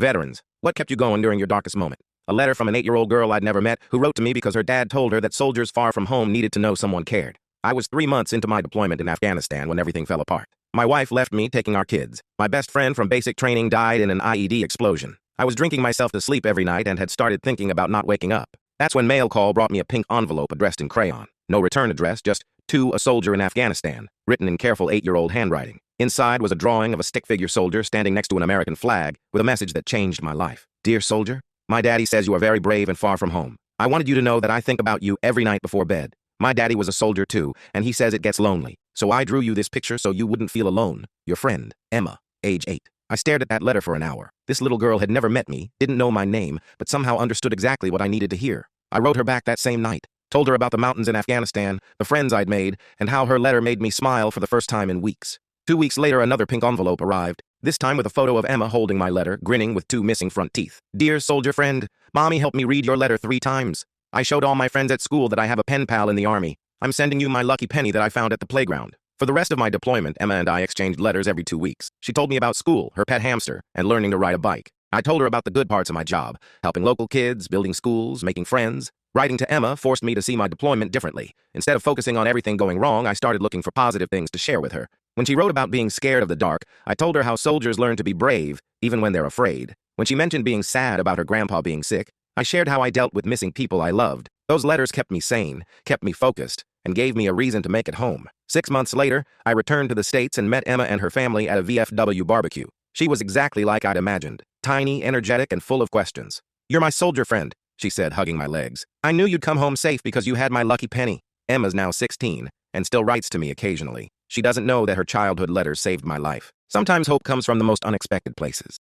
Veterans, what kept you going during your darkest moment? A letter from an 8-year-old girl I'd never met who wrote to me because her dad told her that soldiers far from home needed to know someone cared. I was 3 months into my deployment in Afghanistan when everything fell apart. My wife left me taking our kids. My best friend from basic training died in an IED explosion. I was drinking myself to sleep every night and had started thinking about not waking up. That's when mail call brought me a pink envelope addressed in crayon. No return address, just to a soldier in Afghanistan, written in careful 8-year-old handwriting. Inside was a drawing of a stick figure soldier standing next to an American flag with a message that changed my life. Dear soldier, my daddy says you are very brave and far from home. I wanted you to know that I think about you every night before bed. My daddy was a soldier too, and he says it gets lonely. So I drew you this picture so you wouldn't feel alone. Your friend, Emma, age 8. I stared at that letter for an hour. This little girl had never met me, didn't know my name, but somehow understood exactly what I needed to hear. I wrote her back that same night, told her about the mountains in Afghanistan, the friends I'd made, and how her letter made me smile for the first time in weeks. 2 weeks later, another pink envelope arrived, this time with a photo of Emma holding my letter, grinning with 2 missing front teeth. Dear soldier friend, Mommy helped me read your letter 3 times. I showed all my friends at school that I have a pen pal in the Army. I'm sending you my lucky penny that I found at the playground. For the rest of my deployment, Emma and I exchanged letters every 2 weeks. She told me about school, her pet hamster, and learning to ride a bike. I told her about the good parts of my job, helping local kids, building schools, making friends. Writing to Emma forced me to see my deployment differently. Instead of focusing on everything going wrong, I started looking for positive things to share with her. When she wrote about being scared of the dark, I told her how soldiers learn to be brave, even when they're afraid. When she mentioned being sad about her grandpa being sick, I shared how I dealt with missing people I loved. Those letters kept me sane, kept me focused, and gave me a reason to make it home. 6 months later, I returned to the States and met Emma and her family at a VFW barbecue. She was exactly like I'd imagined, tiny, energetic, and full of questions. You're my soldier friend, she said, hugging my legs. I knew you'd come home safe because you had my lucky penny. Emma's now 16 and still writes to me occasionally. She doesn't know that her childhood letters saved my life. Sometimes hope comes from the most unexpected places.